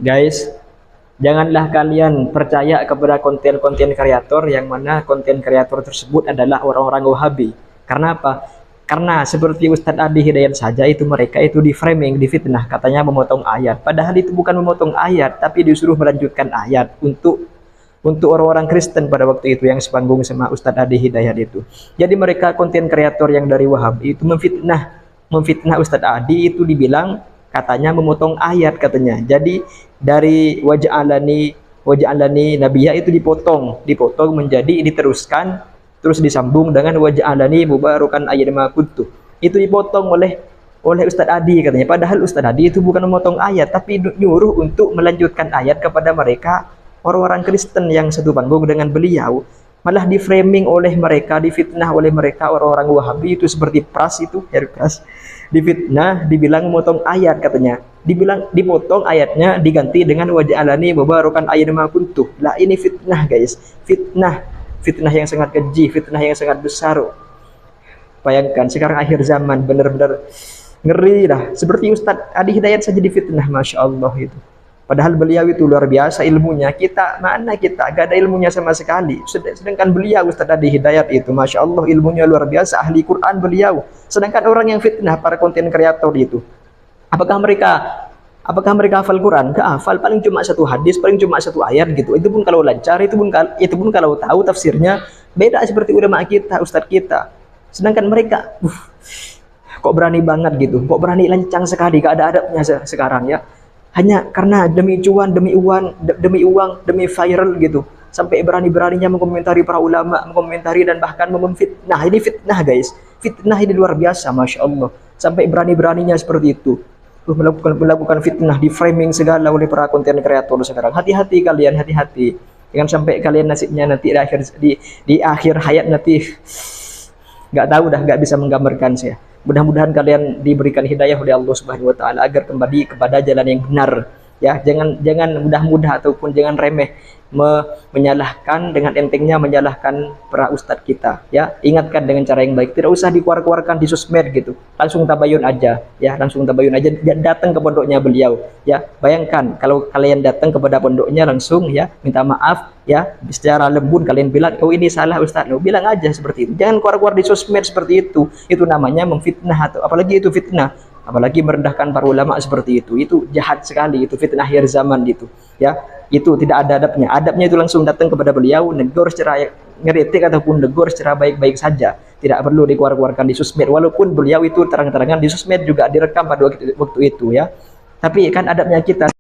Guys, janganlah kalian percaya kepada konten-konten kreator yang mana konten kreator tersebut adalah orang-orang Wahabi. Karena apa? Karena seperti Ustadz Adi Hidayat saja itu mereka itu di framing, difitnah, katanya memotong ayat. Padahal itu bukan memotong ayat, tapi disuruh melanjutkan ayat untuk orang-orang Kristen pada waktu itu yang sepanggung sama Ustadz Adi Hidayat itu. Jadi mereka konten kreator yang dari Wahabi itu memfitnah Ustadz Adi itu dibilang katanya memotong ayat katanya. Jadi dari waja'alani nabiyya itu dipotong menjadi diteruskan terus disambung dengan waja'alani mubarakan ayyama kuntu. Itu dipotong oleh Ustadz Adi katanya. Padahal Ustadz Adi itu bukan memotong ayat tapi nyuruh untuk melanjutkan ayat kepada mereka orang-orang Kristen yang satu panggung dengan beliau. Malah di framing oleh mereka, difitnah oleh mereka orang-orang Wahabi itu seperti Pras itu, Harry Pras. Difitnah, dibilang memotong ayat katanya. Dibilang dipotong ayatnya diganti dengan waja'alani mubarakan ayyama kuntu. Lah ini fitnah guys. Fitnah yang sangat keji, fitnah yang sangat besar. Bayangkan sekarang akhir zaman benar-benar ngeri dah. Seperti Ustadz Adi Hidayat saja difitnah, Masya Allah itu. Padahal beliau itu luar biasa ilmunya. Kita, mana kita? Gak ada ilmunya sama sekali. Sedangkan beliau, Ustadz Adi Hidayat itu, Masya Allah ilmunya luar biasa. Ahli Quran beliau. Sedangkan orang yang fitnah, para konten kreator itu. Apakah mereka hafal Quran? Gak hafal. Paling cuma satu hadis, paling cuma satu ayat gitu. Itu pun kalau lancar, itu pun kalau tahu tafsirnya. Beda seperti ulama kita, Ustadz kita. Sedangkan mereka, kok berani banget gitu. Kok berani lancang sekali. Gak ada adabnya sekarang ya. Hanya karena demi cuan, demi uang, demi viral gitu. Sampai berani-beraninya mengomentari para ulama, mengomentari dan bahkan memfitnah. Ini fitnah guys. Fitnah ini luar biasa, Masya Allah. Sampai berani-beraninya seperti itu. Melakukan fitnah, di framing segala oleh para konten kreator sekarang. Hati-hati kalian, hati-hati. Jangan sampai kalian nasibnya nanti di akhir hayat nanti nggak tahu dah, nggak bisa menggambarkan saya. Mudah-mudahan kalian diberikan hidayah oleh Allah Subhanahu wa taala agar kembali kepada jalan yang benar. Ya, jangan mudah-mudah ataupun jangan remeh menyalahkan dengan entengnya menyalahkan para ustadz kita. Ya, ingatkan dengan cara yang baik. Tidak usah dikeluarkan di sosmed gitu. Langsung tabayun aja, ya, langsung tabayun aja datang ke pondoknya beliau. Ya, bayangkan kalau kalian datang kepada pondoknya langsung ya, minta maaf ya, secara lembut kalian bilang, "Oh, ini salah Ustadz." Oh, bilang aja seperti itu. Jangan keluar-keluar di sosmed seperti itu. Itu namanya memfitnah atau apalagi itu fitnah. Apalagi merendahkan para ulama seperti itu jahat sekali, itu fitnah akhir zaman gitu ya. Itu tidak ada adabnya itu langsung datang kepada beliau, negur secara ngeritik ataupun negur secara baik-baik saja, tidak perlu dikeluarkan di sosmed, walaupun beliau itu terang-terangan di sosmed juga direkam pada waktu itu ya. Tapi kan adabnya kita